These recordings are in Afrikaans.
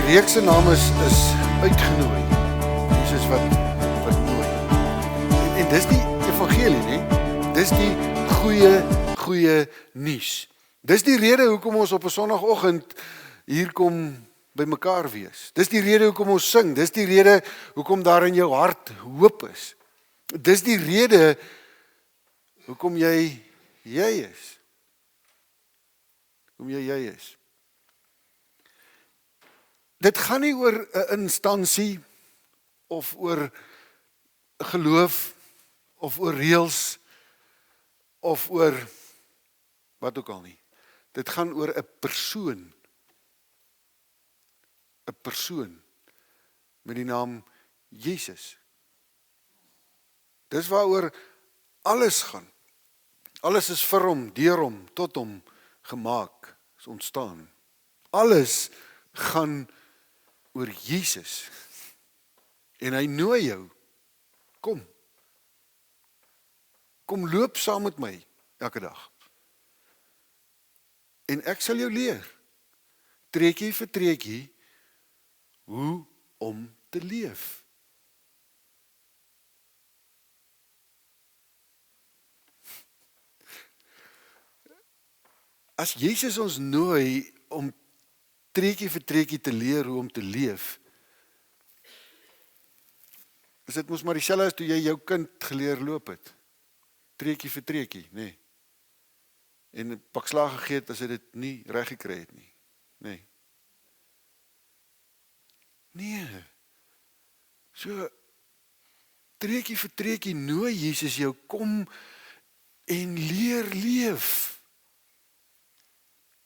reeks se naam is uitgenooi. Jesus wat nooi. En dis die evangelie, nee? Dis die goeie nuus. Dis die rede hoekom ons op 'n Sondagoggend hier kom by mekaar wees. Dis die rede hoekom ons sing. Dis die rede hoekom daar in jou hart hoop is. Dis die rede hoekom jy is. Hoekom jy is. Dit gaan nie oor 'n instansie of oor geloof of oor reëls of oor wat ook al nie. Dit gaan oor 'n persoon. 'n Persoon met die naam Jesus. Dis waaroor alles gaan. Alles is vir hom, deur hom, tot hom gemaak, is ontstaan. Alles gaan oor Jesus. En hy nooi jou. Kom loop saam met my elke dag. En ek sal jou leer, treukie vir treukie, hoe om te leef. As Jesus ons nooi om treukie vir treukie te leer hoe om te leef, is dit mos maar dieselfde as toe jy jou kind geleer loop het. Treukie vir treukie, nee. En 'n pak slag gegee het as hy dit nie reg gekry het nie. Nee. So treukie vir treukie nooi Jesus jou, kom en leer leef.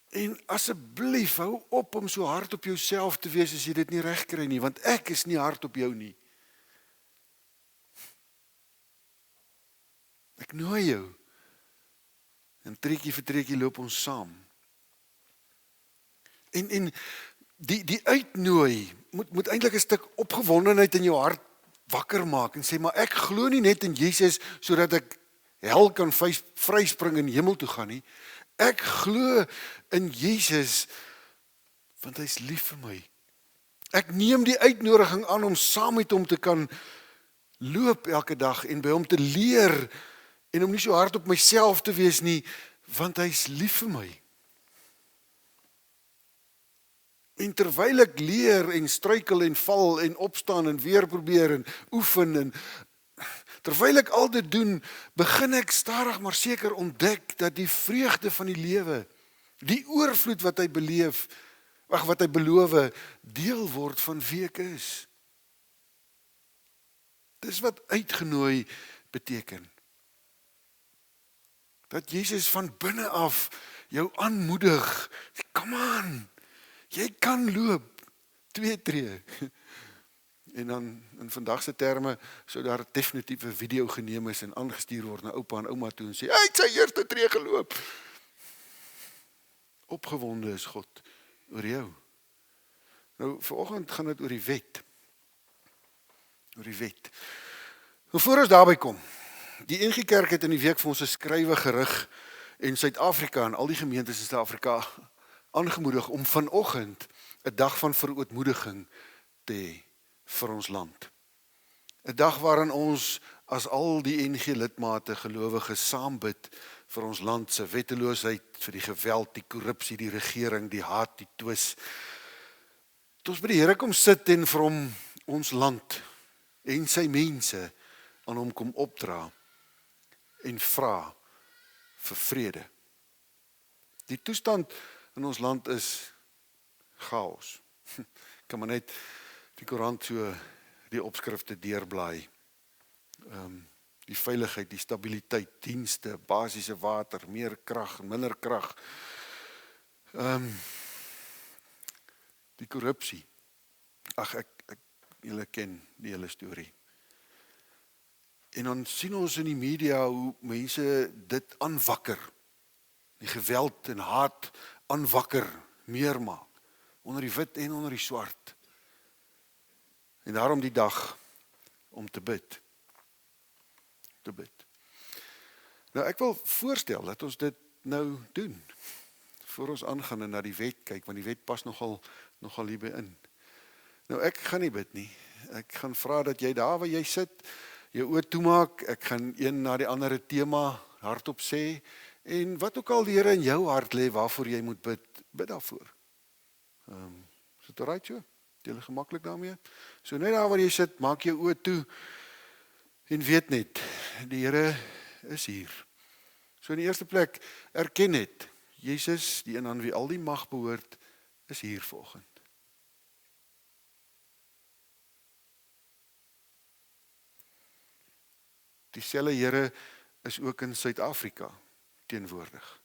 En asseblief hou op om so hard op jouself te wees as jy dit nie reg kry nie, want ek is nie hard op jou nie. Ek nooi jou. En treukie vir treukie loop ons saam. En die uitnooi moet eintlik 'n stuk opgewondenheid in jou hart wakker maak en sê, maar ek glo nie net in Jesus sodat ek hel kan vryspring en hemel toe gaan nie. Ek glo in Jesus want hy's lief vir my. Ek neem die uitnodiging aan om saam met hom te kan loop elke dag en by hom te leer en om nie so hard op myself te wees nie, want hy's lief vir my. En terwyl ek leer en struikel en val en opstaan en weer probeer en oefen en terwyl ek al dit doen, begin ek stadig maar seker ontdek dat die vreugde van die lewe, die oorvloed wat hy beleef, wat hy beloof, deel word van wie ek is. Dis wat uitgenooi beteken. Dat Jesus van binne af jou aanmoedig. Kom aan, jy kan loop. 2 tree. En dan in vandag se terme sou daar definitief 'n video geneem is en aangestuur word na oupa en ouma toe en sê, hy het sy eerste tree geloop. Opgewonde is God oor jou. Nou, vanoggend gaan dit oor die wet. Oor die wet. Nou, voor ons daarby kom, die NG Kerk het in die week vir ons 'n skrywe gerig en Suid-Afrika en al die gemeentes in Suid-Afrika aangemoedig om vanoggend 'n dag van verootmoediging te hê vir ons land. 'n Dag waarin ons as al die NG lidmate gelowiges saam bid vir ons land se wetteloosheid, vir die geweld, die korrupsie, die regering, die haat, die twis. Tot ons by die Here kom sit en vir hom ons land en sy mense aan hom kom opdra en vra vir vrede. Die toestand in ons land is chaos. Kan maar net die koerant so die opskrifte deurblaai. Die veiligheid, die stabiliteit, dienste, basiese water, meer krag, minder krag. Die korrupsie. Ag, ek julle ken die hele storie. En dan sien ons in die media hoe mense dit aanwakker. Die geweld en haat aanwakker, meer maak. Onder die wit en onder die swart. En daarom die dag om te bid. Nou ek wil voorstel dat ons dit nou doen. Voor ons aangaan en na die wet kyk, want die wet pas nogal hierby in. Nou ek gaan nie bid nie. Ek gaan vra dat jy daar waar jy sit, jou oë toemaak. Ek gaan een na die ander tema hardop sê. En wat ook al die Here in jou hart lê waarvoor jy moet bid, bid daarvoor. Is dit alright so? Jy is gemaklik daarmee? So net daar waar jy sit, maak jou oë toe en weet net, die Here is hier. So in die eerste plek, erken net, Jesus, die een aan wie al die mag behoort, is hier vanoggend. Dieselfde Here is ook in Suid-Afrika teenwoordig.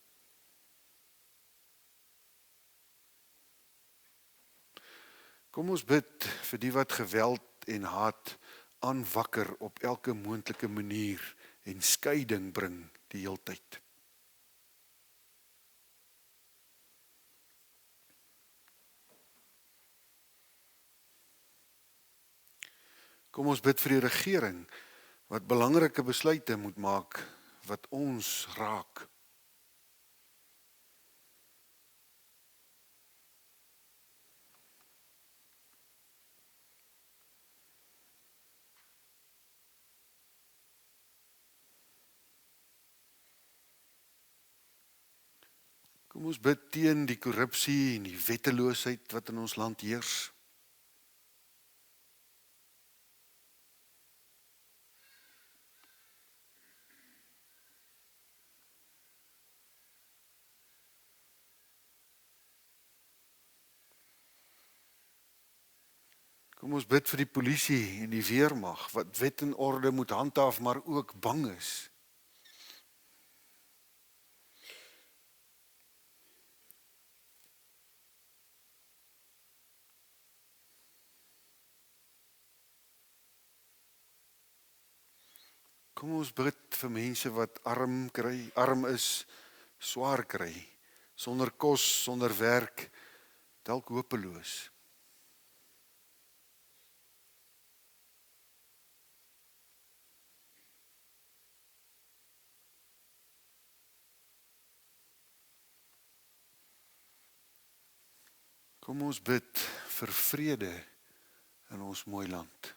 Kom ons bid vir die wat geweld en haat aanwakker op elke moontlike manier en skeiding bring die heeltyd. Kom ons bid vir die regering wat belangrike besluite moet maak wat ons raak. Kom ons bid teen die korrupsie en die wetteloosheid wat in ons land heers. Kom ons bid vir die polisie en die weermag wat wet en orde moet handhaaf, maar ook bang is. Kom ons bid vir mense wat arm is, swaar kry, sonder kos, sonder werk, dalk hopeloos. Kom ons bid vir vrede in ons mooi land.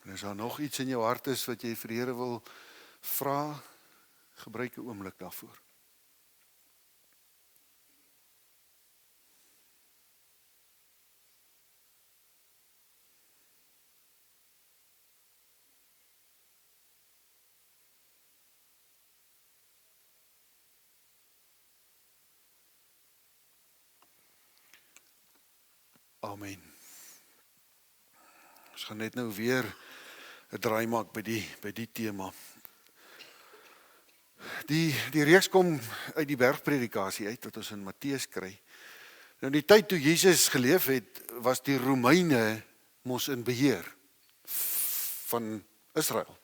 En as daar nog iets in jou hart is wat jy vir die Here wil vra, gebruik 'n oomblik daarvoor. Amen. Ons gaan net nou weer 'n draai maak by die tema. Die reeks kom uit die bergpredikasie uit wat ons in Matteus kry. Nou in die tyd toe Jesus geleef het, was die Romeine mos in beheer van Israel.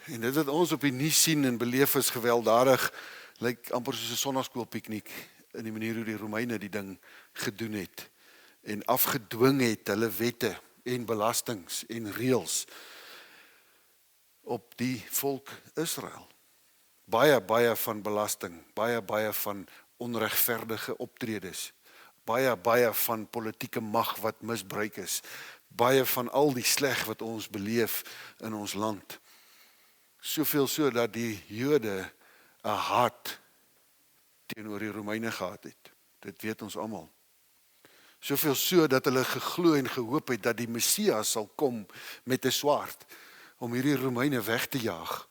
En dit wat ons op die nuus sien en beleef is gewelddadig, lyk amper soos 'n sonnaskoolpikniek in die manier hoe die Romeine die ding gedoen het en afgedwing het hulle wette en belastings en reëls op die volk Israel. Baie van belasting, baie van onregverdige optredes, baie van politieke mag wat misbruik is, baie van al die sleg wat ons beleef in ons land. Soveel so dat die Jode 'n haat teenoor die Romeine gehad het. Dit weet ons almal. Soveel so dat hulle geglo en gehoop het dat die Messias sal kom met 'n swaard om hierdie Romeine weg te jaag,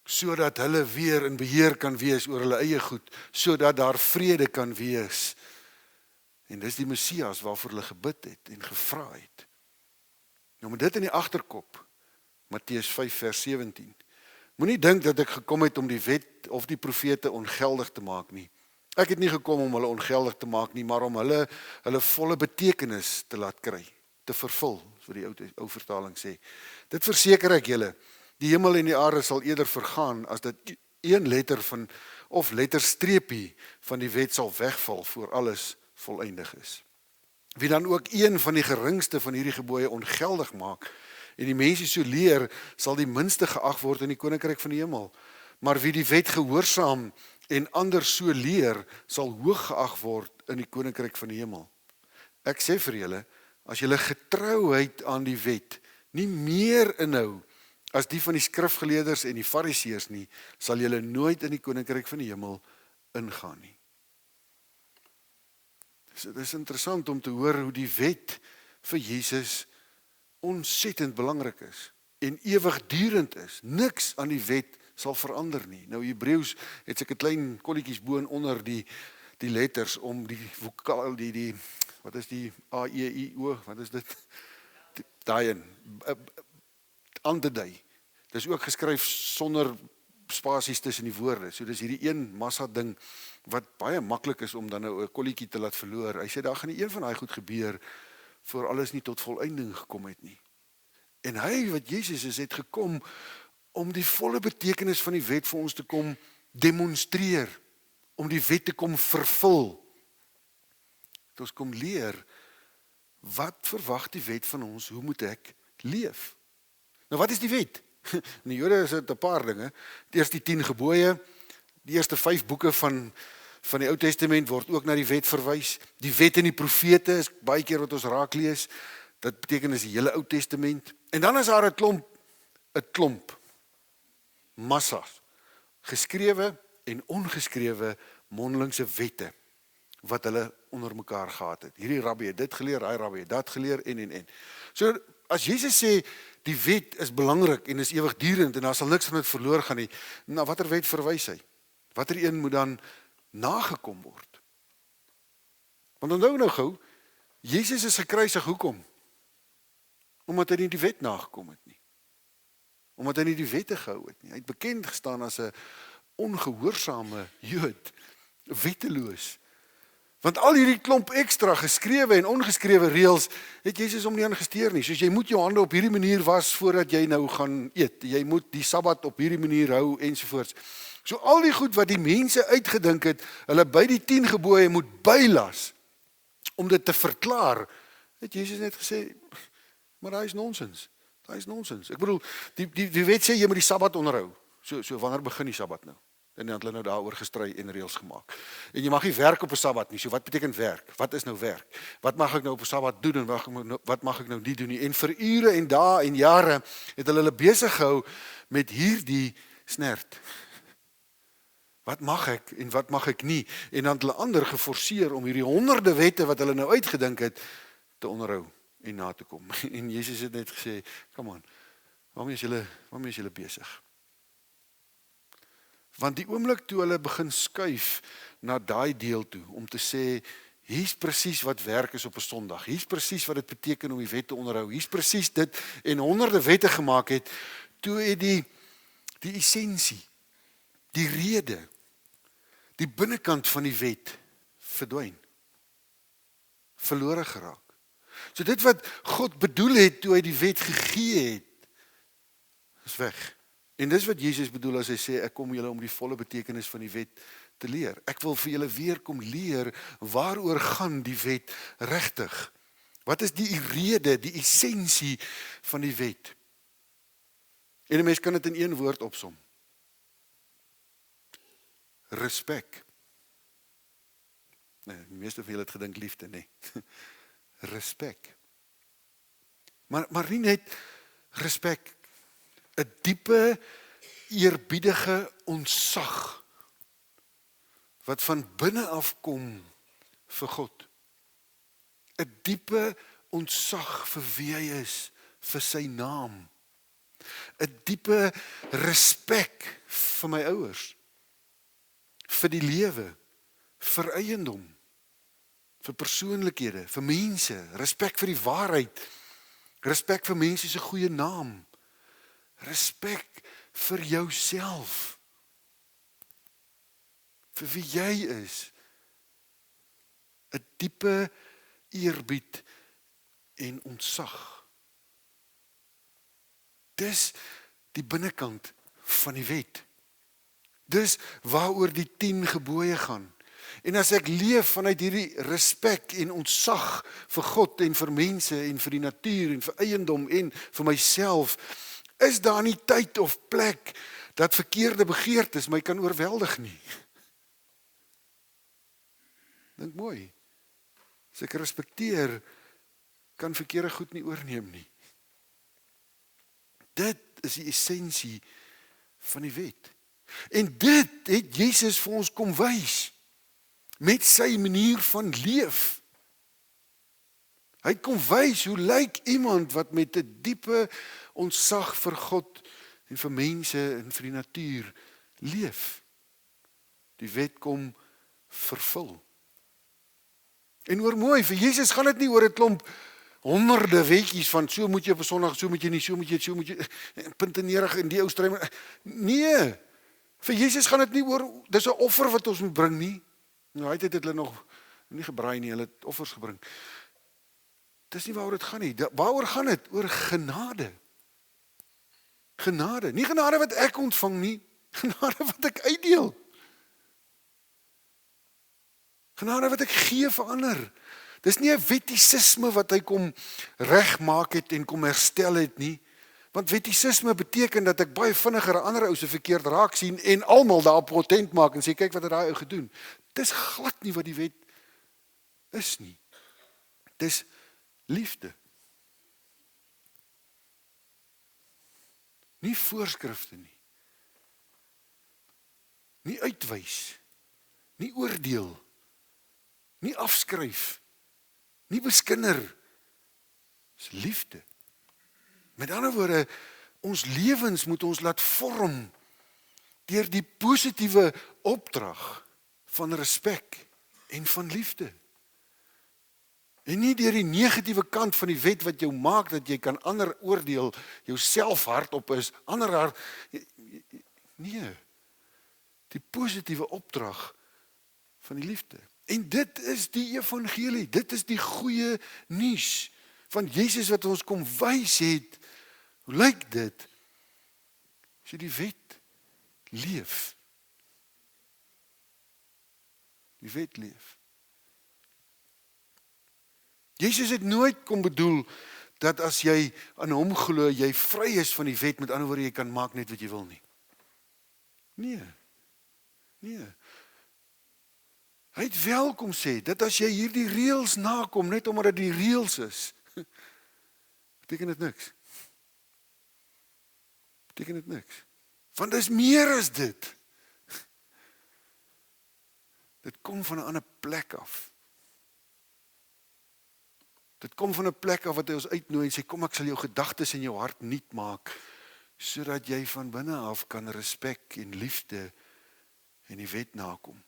sodat hulle weer in beheer kan wees oor hulle eie goed, sodat daar vrede kan wees. En dis die Messias waarvoor hulle gebid het en gevra het. Nou met dit in die agterkop, Matteus 5 vers 17. Moenie dink dat ek gekom het om die wet of die profete ongeldig te maak nie. Ek het nie gekom om hulle ongeldig te maak nie, maar om hulle volle betekenis te laat kry, te vervul, so die ou vertaling sê. Dit verseker ek julle, die hemel en die aarde sal eerder vergaan as dat een letter van of letterstreepie van die wet sal wegval voor alles volëindig is. Wie dan ook een van die geringste van hierdie gebooie ongeldig maak en die mense so leer, sal die minste geag word in die koninkryk van die hemel. Maar wie die wet gehoorsaam en ander so leer, sal hoog geag word in die koninkryk van die hemel. Ek sê vir julle, as julle getrouheid aan die wet nie meer inhou as die van die skrifgeleerders en die fariseërs nie, sal julle nooit in die koninkryk van die hemel ingaan nie. So, dit is interessant om te hoor hoe die wet vir Jesus ontsettend belangrik is en ewigdurend is. Niks aan die wet sal verander nie. Nou Hebreëus het sulke klein kolletjies bo en onder die letters om die vokaal wat is die A E I O, wat is dit? Daai aan te dui. Dit is ook geskryf sonder spasies tussen die woorde. So dis hierdie een massa ding wat baie maklik is om dan nou 'n kolletjie te laat verloor. Hy sê daar gaan nie een van daai goed gebeur voor alles nie tot volëinding gekom het nie. En hy wat Jesus is, het gekom om die volle betekenis van die wet vir ons te kom demonstreer, om die wet te kom vervul. Het ons kom leer, wat verwag die wet van ons, hoe moet ek leef? Nou wat is die wet? In die Jode is dit 'n paar dinge. Eers die 10 gebooie, die eerste 5 boeke van die Ou Testament word ook na die wet verwys. Die wet en die profete is baie keer wat ons raak lees. Dit beteken is die hele Ou Testament. En dan is daar 'n klomp, massas, geskrewe en ongeskrewe mondelingse wette, wat hulle onder mekaar gehad het. Hierdie rabbi het dit geleer, hy rabbi het dat geleer, en. So, as Jesus sê, die wet is belangrik en is ewigdurend en daar sal niks van dit verloor gaan nie, na watter wet verwys hy? Watter een moet dan nagekom word? Want onthou nou gou, Jesus is gekruisig, hoekom? Omdat hy nie die wet nagekom het nie. Omdat hy nie die wette gehou het nie. Hy het bekend gestaan as 'n ongehoorsame Jood, wetteloos. Want al hierdie klomp ekstra geskrewe en ongeskrewe reëls het Jesus hom nie aan gesteer nie. Soos jy moet jou hande op hierdie manier was voordat jy nou gaan eet. Jy moet die Sabbat op hierdie manier hou ensovoorts. So al die goed wat die mense uitgedink het, hulle by die 10 gebooie moet bylas om dit te verklaar, het Jesus net gesê, maar daai is nonsens. Daai is nonsens. Ek bedoel, die wet sê jy moet die Sabbat onderhou. So wanneer begin die Sabbat nou? En dan het hulle nou daaroor gestry en reëls gemaak. En jy mag nie werk op 'n Sabbat nie. So wat beteken werk? Wat is nou werk? Wat mag ek nou op 'n Sabbat doen en wat mag ek nou nie doen nie? En vir ure en dae en jare het hulle besig gehou met hierdie snert. Wat mag ek en wat mag ek nie? En dan het hulle ander geforseer om hierdie honderde wette wat hulle nou uitgedink het te onderhou en na te kom. En Jesus het net gesê, "Come on. Waarmee is julle besig?" Want die oomblik toe hulle begin skuif na daai deel toe, om te sê, hier's presies wat werk is op 'n Sondag, hier's presies wat dit beteken om die wet te onderhou, hier's presies dit, en honderde wette gemaak het, toe het die essensie, die rede, die binnekant van die wet verdwyn, verlore geraak. So dit wat God bedoel het toe hy die wet gegee het, is weg. En dis wat Jesus bedoel as hy sê, ek kom julle om die volle betekenis van die wet te leer. Ek wil vir julle weer kom leer, waaroor gaan die wet regtig? Wat is die rede, die essensie van die wet? En 'n mens kan dit in een woord opsom. Respek. Nee, die meeste van julle het gedink liefde, nee. Respek. Maar nie net respek, 'n diepe, eerbiedige ontzag wat van binne af kom vir God. 'n Diepe ontzag vir wie hy is, vir sy naam. 'n Diepe respek vir my ouers, vir die lewe, vir eiendom, vir persoonlikhede, vir mense, respek vir die waarheid, respek vir mense se goeie naam, respek vir jouself, vir wie jy is, 'n diepe eerbied en ontzag. Dis die binnekant van die wet. Dis waaroor die 10 gebooie gaan. En as ek leef vanuit hierdie respek en ontzag vir God en vir mense en vir die natuur en vir eiendom en vir myself, is daar nie tyd of plek dat verkeerde begeertes my kan oorweldig nie. Dink mooi. As ek respekteer, kan verkeerde goed nie oorneem nie. Dit is die essensie van die wet. En dit het Jesus vir ons kom wys, met sy manier van leef. Hy het kom wys, hoe lyk iemand wat met 'n diepe ontzag vir God en vir mense en vir die natuur leef. Die wet kom vervul. En hoor mooi, vir Jesus gaan dit nie oor 'n klomp honderde wetjies van so moet jy op 'n Sondag, so moet jy nie, so moet jy, puntenerig in die ou strym. Nee, vir Jesus gaan dit nie oor, dis 'n offer wat ons moet bring nie. Nou, hy het hulle nog nie gebraai nie, hulle het offers gebring. Dis nie waaroor dit gaan nie. Waaroor gaan dit? Oor genade. Genade. Nie genade wat ek ontvang nie, genade wat ek uitdeel. Genade wat ek gee vir ander. Dis nie 'n wettisisme wat hy kom regmaak het en kom herstel het nie. Want wettisisme beteken dat ek baie vinniger 'n ander ou se verkeerd raak sien en almal daarop patent maak en sê kyk wat het daai ou gedoen. Dis glad nie wat die wet is nie. Dis liefde. Nie voorskrifte nie. Nie uitwys. Nie oordeel. Nie afskryf. Nie beskinder. Dis liefde. Met ander woorde, ons lewens moet ons laat vorm deur die positiewe opdrag van respek en van liefde. En nie deur die negatiewe kant van die wet wat jou maak dat jy kan ander oordeel, jouself hardop is, ander hard. Nee. Die positiewe opdrag van die liefde. En dit is die evangelie, dit is die goeie nuus van Jesus wat ons kom wys het. Hoe lyk dit? As jy die wet leef. Die wet leef. Jesus het nooit kom bedoel dat as jy aan hom glo, jy vry is van die wet, met ander woorde jy kan maak net wat jy wil nie. Nee. Nee. Hy het wel kom sê, dat as jy hierdie reëls nakom, net omdat dit die reëls is, beteken dit niks. Beteken dit niks. Want dit is meer as dit. Dit kom van 'n ander plek af. Dit kom van 'n plek af wat hy ons uitnooi en sê, kom ek sal jou gedagtes en jou hart nuut maak, sodat jy van binne af kan respek en liefde en die wet nakom.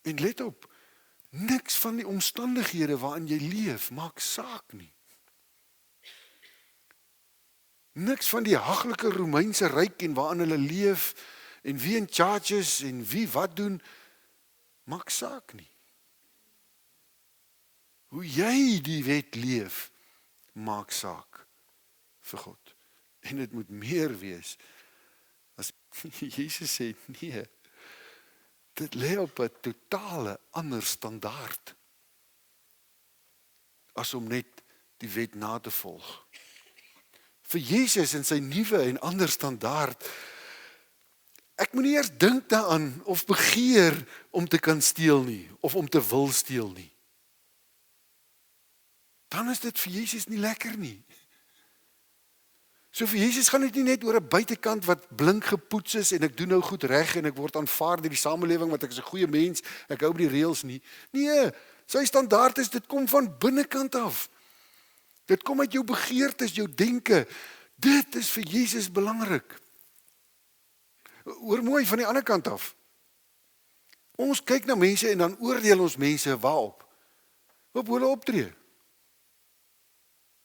En let op, niks van die omstandighede waarin jy leef, maak saak nie. Niks van die haglike Romeinse ryk en waarin hulle leef, en wie in charge is, en wie wat doen, maak saak nie. Hoe jy die wet leef, maak saak vir God. En dit moet meer wees, as Jesus sê, nee, dit lê op 'n totale ander standaard, as om net die wet na te volg. Vir Jesus en sy nuwe en ander standaard, ek moet nie eers dink daaraan of begeer om te kan steel nie, of om te wil steel nie. Dan is dit vir Jesus nie lekker nie. So vir Jesus gaan dit nie net oor 'n buitekant wat blink gepoets is en ek doen nou goed reg en ek word aanvaar deur die samelewing want ek is 'n goeie mens, ek hou by die reëls nie. Nee, sy standaard is dit kom van binnekant af. Dit kom uit jou begeertes, jou denke. Dit is vir Jesus belangrik. Hoor mooi van die ander kant af. Ons kyk na mense en dan oordeel ons mense waarop? Op hoe hulle optree.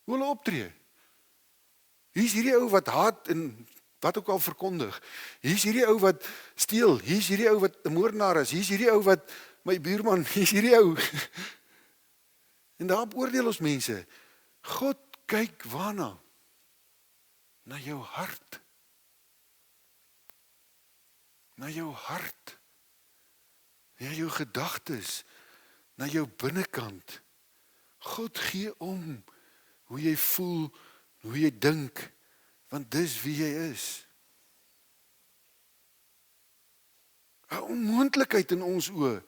Hoe hulle optree. Hier's hierdie ou wat haat en wat ook al verkondig. Hier's hierdie ou wat steel. Hier's hierdie ou wat 'n moordenaar is. Hier's hierdie ou wat my buurman, hier's hierdie ou. En daarop oordeel ons mense. God kyk waarna? Na jou hart. na jou hart, na jou gedagtes, na jou binnekant. God gee om hoe jy voel, hoe jy dink, want dis wie jy is. 'n Onmoontlikheid in ons oë.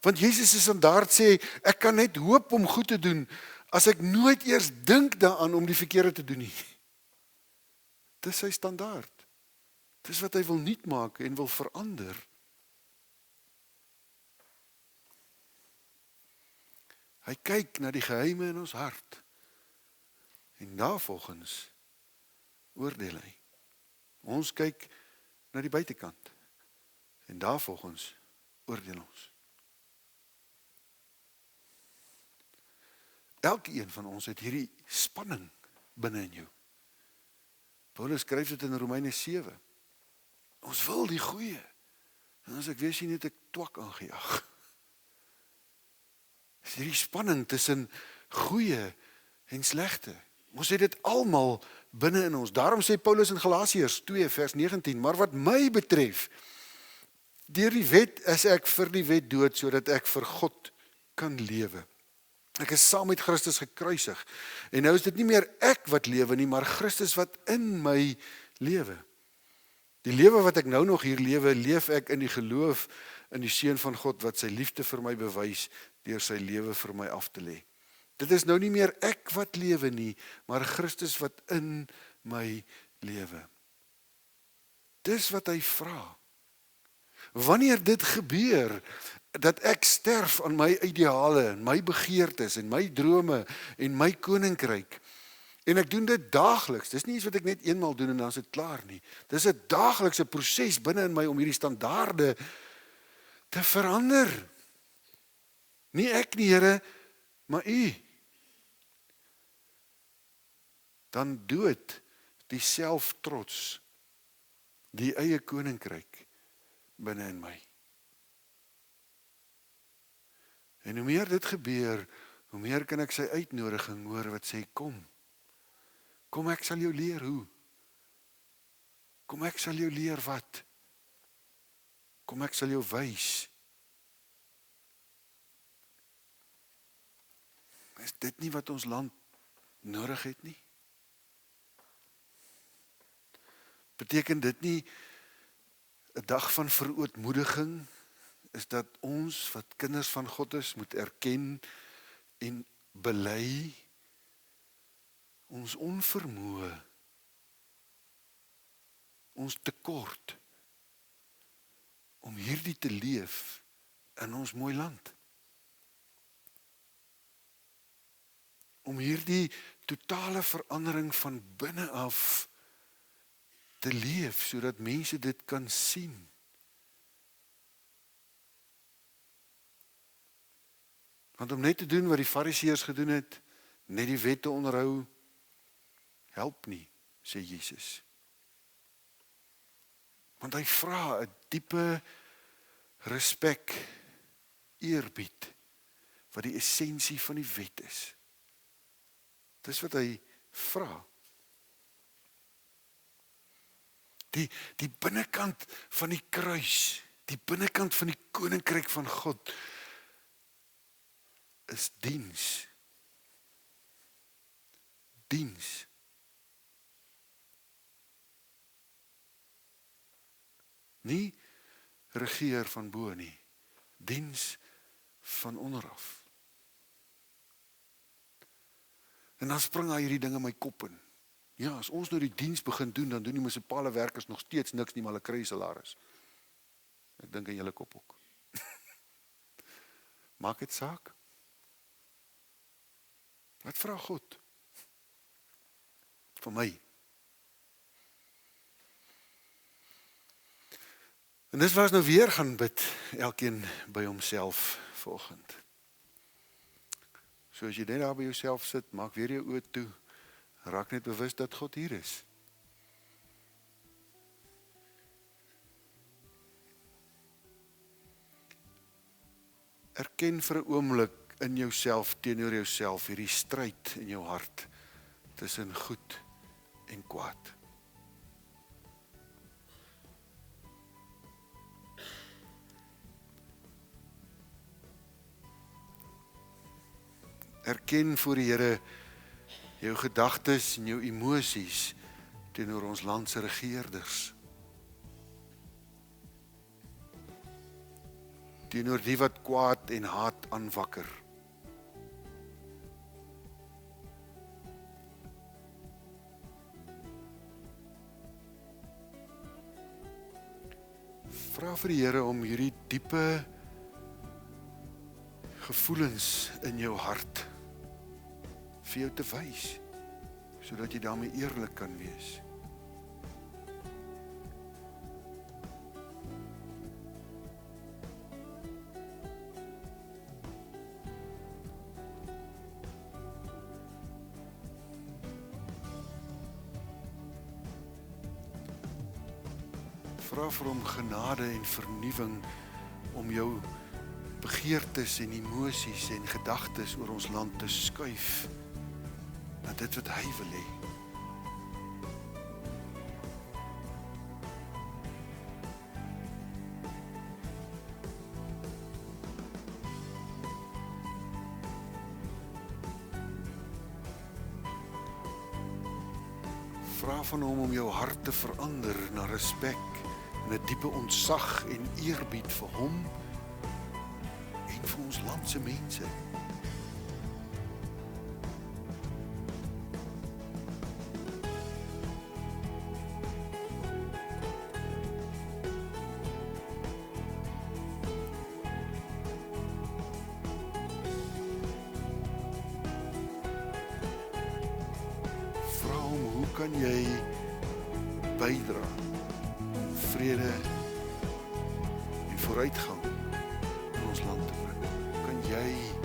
Want Jesus se standaard sê, ek kan net hoop om goed te doen, as ek nooit eers dink daaraan om die verkeerde te doen nie. Dis sy standaard. Dis wat hy wil nuut maak en wil verander. Hy kyk na die geheime in ons hart. En daarvolgens oordeel hy. Ons kyk na die buitekant. En daarvolgens oordeel ons. Elkeen van ons het hierdie spanning binne in jou. Paulus skryf dit in Romeine 7. Ons wil die goeie. En as ek weer sien, het ek twak aangejaag. Dis hierdie spanning tussen goeie en slegte. Ons het dit almal binne in ons. Daarom sê Paulus in Galasiërs 2 vers 19, maar wat my betref, deur die wet is ek vir die wet dood, sodat ek vir God kan lewe. Ek is saam met Christus gekruisig. En nou is dit nie meer ek wat lewe nie, maar Christus wat in my lewe. Die lewe wat ek nou nog hier lewe, leef ek in die geloof in die Seun van God, wat sy liefde vir my bewys, deur sy lewe vir my af te lê. Dit is nou nie meer ek wat lewe nie, maar Christus wat in my lewe. Dis wat hy vra. Wanneer dit gebeur, dat ek sterf aan my ideale, en my begeertes, en my drome, en my koninkryk, en ek doen dit daagliks, dis nie iets wat ek net eenmaal doen en dan is dit klaar nie, dis 'n daaglikse proses binne in my om hierdie standaarde te verander. Nie ek nie, Here, maar U. Dan dood die selftrots, die eie koninkryk binne in my. En hoe meer dit gebeur, hoe meer kan ek sy uitnodiging hoor wat sê, kom. Kom, ek sal jou leer hoe. Kom, ek sal jou leer wat. Kom, ek sal jou wys. Is dit nie wat ons land nodig het nie? Beteken dit nie 'n dag van verootmoediging is dat ons wat kinders van God is moet erken en bely ons onvermoë, ons tekort om hierdie te leef in ons mooi land. Om hierdie totale verandering van binne af te leef, sodat mense dit kan sien. Want om net te doen wat die Fariseërs gedoen het, net die wet te onderhou, help nie, sê Jesus. Want hy vra 'n diepe respek, eerbied, wat die essensie van die wet is. Dis wat hy vra. Die binnekant van die kruis, die binnekant van die koninkryk van God, is diens. Diens. Nie regeer van bo nie, diens van onderaf. En dan spring hy hierdie ding in my kop in. Ja, as ons nou die diens begin doen, dan doen die munisipale werkers nog steeds niks nie, maar hulle kry salaris. Ek dink in julle kop ook. Maak dit saak? Wat vra God? Vir my. En dis waar ons nou weer gaan bid, elkeen by homself vanoggend. So as jy net daar by jouself sit, maak weer jou oë toe, raak net bewus dat God hier is. Erken vir 'n oomblik in jouself, teenoor jouself, hierdie stryd in jou hart, tussen goed en kwaad. Erken voor die Here jou gedagtes en jou emosies teenoor ons land se regerders. Teenoor die wat kwaad en haat aanwakker. Vra vir die Here om hierdie diepe gevoelens in jou hart vir jou te wys, sodat jy daarmee eerlik kan wees. Vra vir hom genade en vernuwing om jou begeertes en emosies en gedagtes oor ons land te skuif na dit wat hy wil hê. Vra van hom om jou hart te verander na respek en 'n diepe ontzag en eerbied vir hom en vir ons land se mense. Vra hom, hoe kan jy bydra om vrede en vooruitgang in ons land te bring? Hoe kan jy